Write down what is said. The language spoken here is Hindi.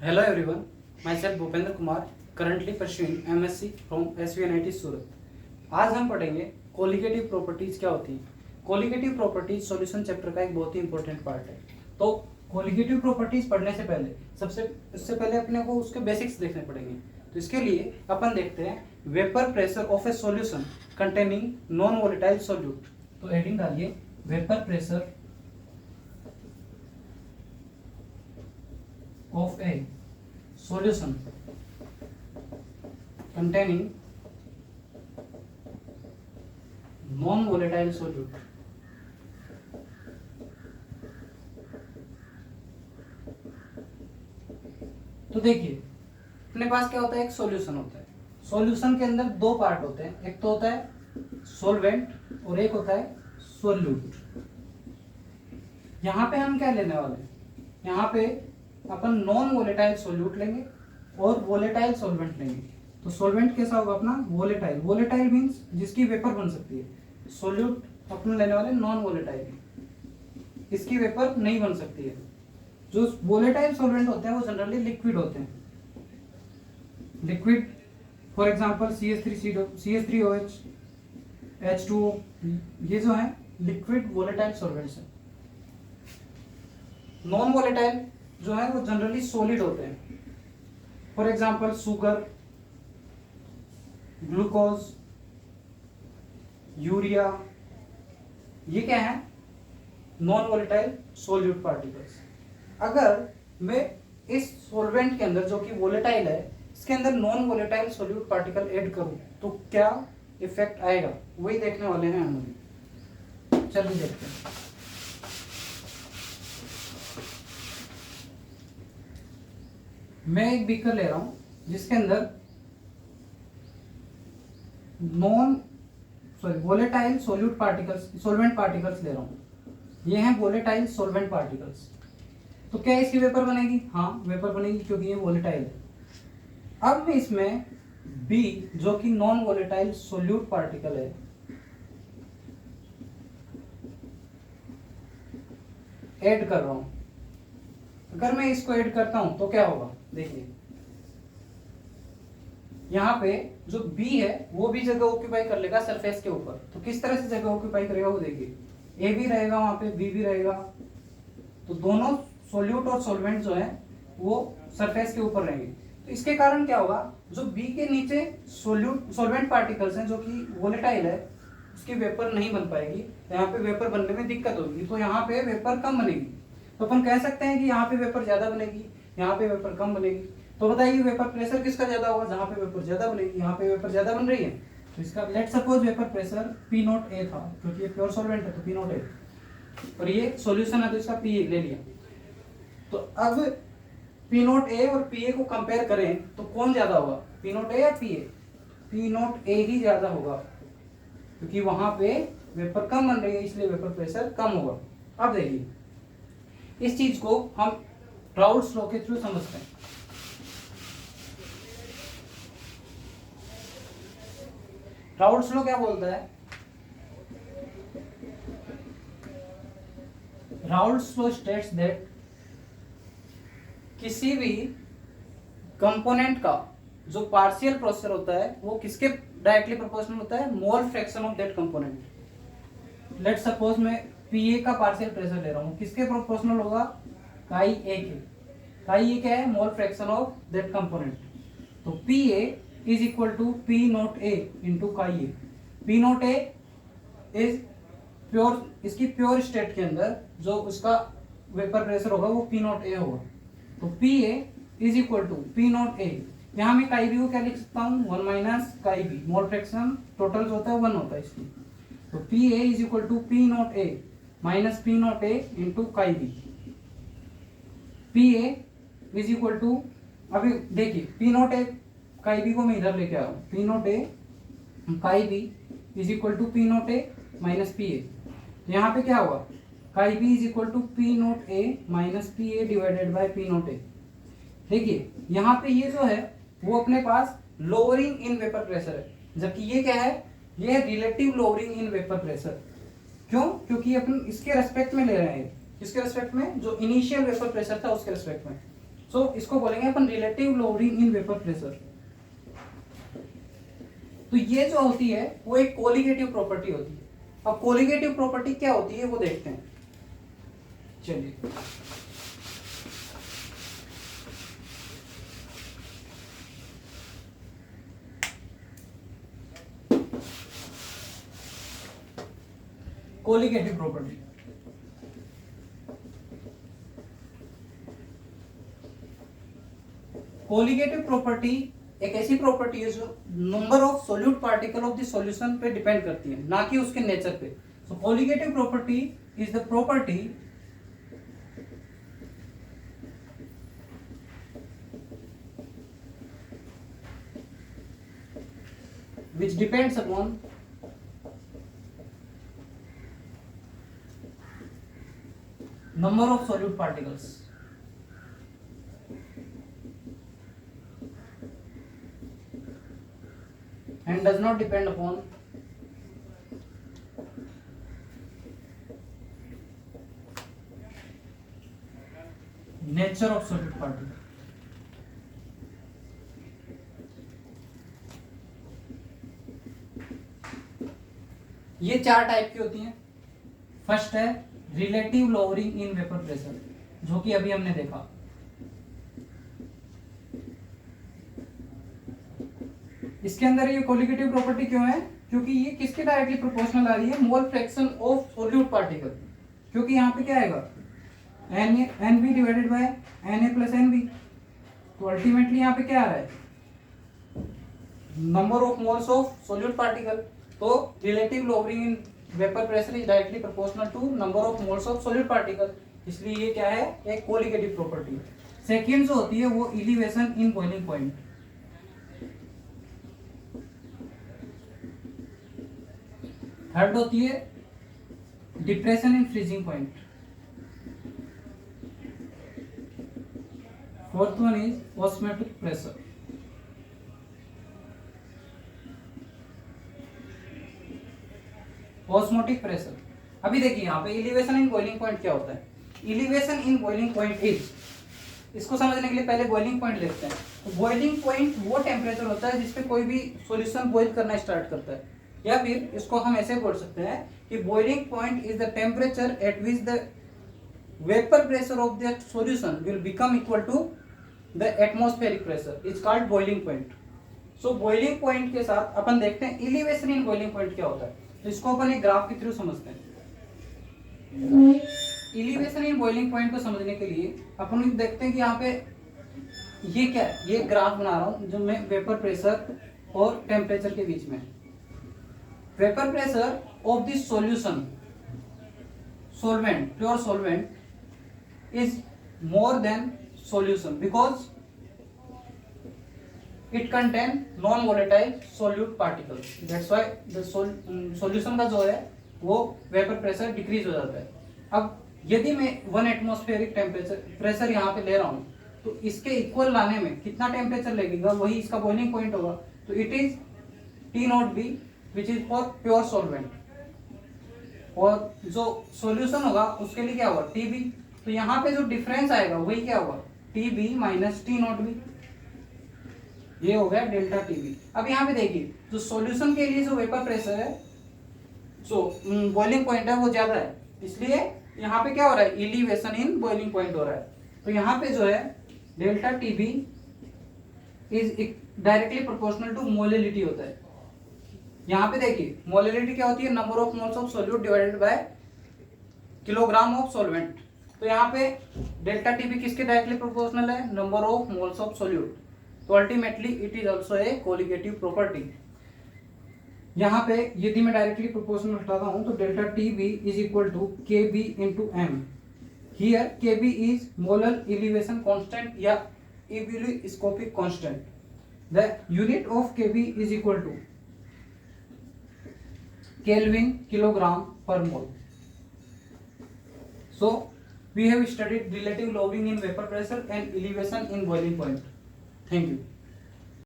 Hello everyone, myself Bhupendra Kumar, currently pursuing MSc from SVNIT सूरत। आज हम पढ़ेंगे कोलिगेटिव प्रॉपर्टीज क्या होती है। कोलिगेटिव प्रॉपर्टीज सॉल्यूशन चैप्टर का एक बहुत ही इंपॉर्टेंट पार्ट है। तो कोलिगेटिव प्रॉपर्टीज पढ़ने से पहले इससे पहले अपने को उसके बेसिक्स देखने पड़ेंगे। तो इसके लिए अपन देखते हैं vapour pressure of A solution containing non volatile solute. तो हेडिंग डालिए vapour pressure of a solution containing non-volatile solute। तो देखिए अपने पास क्या होता है, एक सॉल्यूशन होता है। सॉल्यूशन के अंदर दो पार्ट होते हैं, एक तो होता है सॉल्वेंट और एक होता है सोल्यूट। यहां पे हम क्या लेने वाले हैं, यहाँ पे अपन नॉन वोलेटाइल सोल्यूट लेंगे और वोलेटाइल सॉल्वेंट लेंगे। तो सॉल्वेंट कैसा होगा अपना, वोलेटाइल। वोलेटाइल मींस जिसकी वेपर बन सकती है। सोल्यूट अपन लेने वाले नॉन वोलेटाइल, इसकी वेपर नहीं बन सकती है। जो वोलेटाइल सॉल्वेंट होते हैं वो जनरली लिक्विड होते हैं। Liquid for example CH3OH, H2O, ये जो है लिक्विड वोलेटाइल सॉल्वेंट्स हैं। नॉन वोलेटाइल जो है वो जनरली सॉलिड होते हैं। For example sugar, glucose, urea, ये क्या है, नॉन वोलेटाइल सोल्यूट पार्टिकल्स। अगर मैं इस सॉल्वेंट के अंदर जो कि वोलेटाइल है, इसके अंदर non volatile solute particle add करूं तो क्या इफेक्ट आएगा, वही देखने वाले हैं हम अभी। चलिए देखते हैं। मैं एक बीकर ले रहा हूं जिसके अंदर volatile solute particles, solvent particles ले रहा हूं। ये हैं वोलेटाइल सॉल्वेंट पार्टिकल्स। तो क्या इसकी वेपर बनेगी? हाँ, वेपर बनेगी क्योंकि ये वोलेटाइल है। अब मैं इसमें बी जो कि नॉन वोलेटाइल सोल्यूट पार्टिकल है, ऐड कर रहा हूं। अगर मैं इसको ऐड करता हूं तो क्या होगा, देखिए यहाँ पे जो B है वो भी जगह ऑक्यूपाई कर लेगा सरफेस के ऊपर। तो किस तरह से जगह ऑक्यूपाई करेगा वो देखिए, A भी रहेगा वहां पे, B भी रहेगा। तो दोनों सोल्यूट और सॉल्वेंट जो है वो सरफेस के ऊपर रहेंगे। तो इसके कारण क्या होगा, जो B के नीचे सॉल्वेंट पार्टिकल्स हैं जो कि वोलेटाइल है, उसकी वेपर नहीं बन पाएगी। तो यहाँ पे वेपर बनने में दिक्कत होगी, तो यहाँ पे वेपर कम बनेगी। तो अपन कह सकते हैं कि यहाँ पे वेपर ज्यादा बनेगी, यहाँ पे वेपर कम बनेगी। तो बताइए वेपर प्रेशर किसका ज्यादा होगा, जहां पे वेपर ज्यादा बनेगी। यहाँ पे वेपर ज्यादा बन रही है, तो इसका let suppose vapour pressure P0A था, क्योंकि ये प्योर सॉल्वेंट है तो P0A, और ये सॉल्यूशन है तो इसका PA ले लिया। तो अब P0A और PA को कंपेयर करें तो कौन ज्यादा होगा, P0A या PA? P0A ही ज्यादा होगा, क्योंकि वहां पे वेपर कम बन रही है, इसलिए वेपर प्रेशर कम होगा। अब देखिए इस चीज को हम राउल्ट्स लॉ के थ्रू समझते हैं। राउल्ट्स लॉ क्या बोलता है, राउल्ट्स लॉ स्टेट्स दैट किसी भी कंपोनेंट का जो पार्शियल प्रेशर होता है वो किसके डायरेक्टली प्रोपोर्शनल होता है, mole fraction of that component. Let suppose मैं PA का पार्शियल प्रेशर ले रहा हूं, किसके प्रोपोर्शनल होगा, काई A के। काई A क्या है, mole fraction of that component. तो PA is equal to P0A into chi A। P0A is pure, इसकी प्योर स्टेट के अंदर जो उसका वेपर प्रेशर होगा वो P0A होगा। तो PA is equal to P0A। यहाँ मैं काई B को क्या लिख सकता हूँ, 1 माइनस काई B। मोल फ्रैक्शन टोटल जो होता है 1 होता है इसकी। तो PA is equal to P0A minus P0A into chi B। PA is equal to, अभी देखिए P0A काई B को मैं इधर लेके आ रहा हूँ, P0A chi B is equal to P0A minus PA। तो यहाँ पे क्या होगा, chi B is equal to P0A minus PA divided by P0A। देखिए यहाँ पे ये जो है वो अपने पास लोअरिंग इन वेपर प्रेशर है, जबकि ये क्या है, ये है relative lowering in vapour pressure. क्यों, क्योंकि अपन इसके रेस्पेक्ट में ले रहे हैं, इसके रेस्पेक्ट में, जो इनिशियल वेपर प्रेशर था उसके रेस्पेक्ट में। सो इसको बोलेंगे अपन relative lowering in vapour pressure. तो ये जो होती है वो एक कोलिगेटिव प्रॉपर्टी होती है। अब कोलिगेटिव प्रॉपर्टी क्या होती है वो देखते हैं। चलिए, कोलिगेटिव प्रॉपर्टी, कोलिगेटिव प्रॉपर्टी एक ऐसी प्रॉपर्टी है जो number of solute particle of the solution पे डिपेंड करती है, ना कि उसके नेचर पे। So colligative property is the property which depends upon number of solute particles and does not depend upon nature of solute particle. ये चार टाइप की होती हैं। फर्स्ट है relative lowering in vapour pressure, जो कि अभी हमने देखा। इसके अंदर ये कोलिगेटिव प्रॉपर्टी क्यों है? क्योंकि ये किसके डायरेक्टली प्रोपोर्शनल आ रही है? Mole fraction of solute particle. क्योंकि यहाँ पे क्या आएगा? NB divided by Na plus NB। तो अल्टीमेटली यहाँ पे क्या आ रहा है? Number of moles of solute particle. तो relative lowering in vapour pressure is directly proportional to number of moles of solute particle. इसलिए ये क्या है? एक कोलिगेटिव प्रॉपर्टी। सेकेंड जो होती है वो elevation in boiling point. Third होती है depression in freezing point. Fourth one is osmotic pressure. Osmotic pressure. अभी देखिए यहाँ पे एलिवेशन इन बॉइलिंग पॉइंट क्या होता है? Elevation in boiling point is, इसको समझने के लिए पहले बॉइलिंग पॉइंट देखते हैं। तो बॉइलिंग पॉइंट वो टेम्परेचर होता है जिसपे कोई भी सॉल्यूशन बॉइल करना स्टार्ट करता है, या फिर इसको हम ऐसे बोल सकते हैं कि boiling point is the temperature at which the vapour pressure of the solution will become equal to the atmospheric pressure, is called boiling point. So boiling point के साथ अपन देखते हैं एलिवेशन इन बॉइलिंग पॉइंट क्या होता है। तो इसको अपन एक ग्राफ के थ्रू समझते हैं। एलिवेशन इन बॉइलिंग पॉइंट को समझने के लिए अपन देखते हैं कि यहाँ पे ये क्या है? ये ग्राफ बना रहा हूं जो मैं वेपर प्रेशर और टेम्परेचर के बीच में। Vapour pressure of this solution, solvent, pure solvent is more than solution because it contain non-volatile solute particles. That's why the solution का जो है वो वेपर प्रेशर डिक्रीज हो जाता है। अब यदि मैं 1 एटमॉस्फेरिक टेम्परेचर प्रेशर यहाँ पे ले रहा हूँ तो इसके इक्वल लाने में कितना टेम्परेचर लगेगा? वही इसका बॉइलिंग पॉइंट होगा। तो it is T0B which is for pure solvent, और जो सॉल्यूशन होगा उसके लिए क्या होगा? TB। तो यहाँ पे जो डिफरेंस आएगा वही क्या होगा? TB minus T0B। ये हो गया डेल्टा TB। अब यहाँ पे देखिए जो सॉल्यूशन के लिए जो वेपर प्रेशर है, जो बॉइलिंग पॉइंट है वो ज्यादा है, इसलिए यहाँ पे क्या हो रहा है? एलिवेशन इन बॉइलिंग पॉइंट हो रहा है। तो यहाँ पे जो है delta TB is directly proportional to molality होता है। यहाँ पे देखिए मोलिलिटी क्या होती है? Number of moles of solute divided by kilogram of solvent. तो यहाँ पे डेल्टा TB किसके डायरेक्टली प्रोपोर्शनल है? Number of moles of solute. तो ultimately it is also a colligative property. यहाँ पे यदि मैं डायरेक्टली प्रोपोर्शनल हटाता हूँ तो delta TB is equal to KB into M। Here KB is molar elevation constant या ebullioscopic constant. The unit of KB is equal to Kelvin kilogram per mole. So we have studied relative loading in vapor pressure and elevation in boiling point. Thank you.